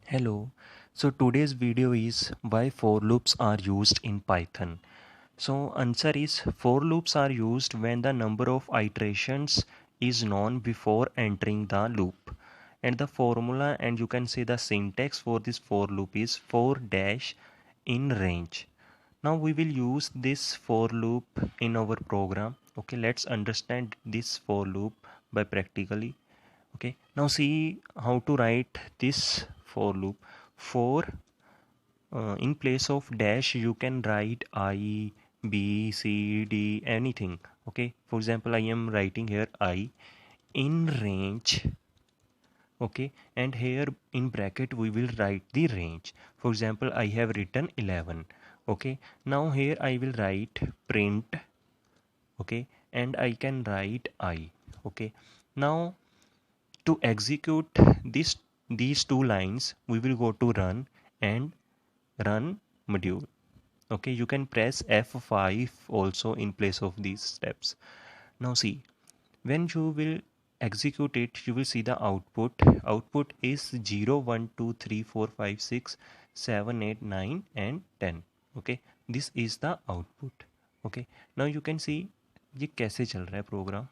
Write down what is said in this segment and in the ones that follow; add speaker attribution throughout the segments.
Speaker 1: Hello. So today's video is why for loops are used in Python. So answer is for loops are used when the number of iterations is known before entering the loop. And the formula and you can say the syntax for this for loop is for dash in range. Now we will use this for loop in our program. Okay, let's understand this for loop by practically. Okay, now see how to write this for loop. For in place of dash you can write I, B, C, D, anything. Okay, for example I am writing here I in range. Okay, and here in bracket we will write the range. For example I have written 11. Okay, now here I will write print. Okay, and I can write I. Okay, now to execute this these two lines we will go to run and run module. Okay, you can press F5 also in place of these steps. Now see, when you will execute it you will see the output is 0 1 2 3 4 5 6 7 8 9 and 10. Okay, this is the output. Okay, now you can see ये कैसे चल रहा है programme.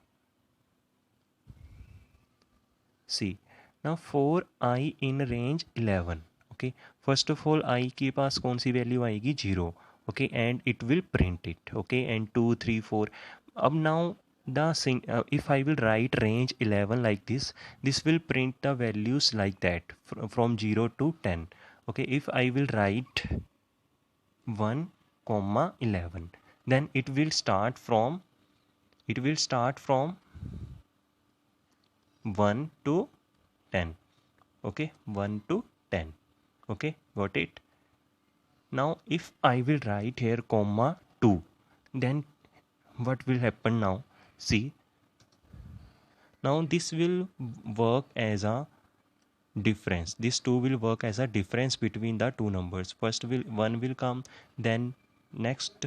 Speaker 1: See, now for I in range 11. Okay, first of all I के पास कौन सी value आएगी 0. Okay, and it will print it. Okay, and 2 3 4. अब now if I will write range 11 like this will print the values like that from 0 to 10. Okay, if I will write 1 comma 11 then it will start from 1 to 10. Okay, 1 to 10. Okay, got it. Now if I will write here comma 2 then what will happen now? See, now this will work as a difference. This 2 will work as a difference between the two numbers. First will 1 will come, then next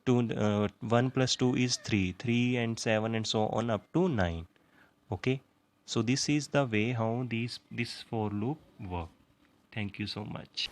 Speaker 1: 2 1 plus 2 is 3 and 7 and so on up to 9. Okay, so this is the way how this for loop work. Thank you so much.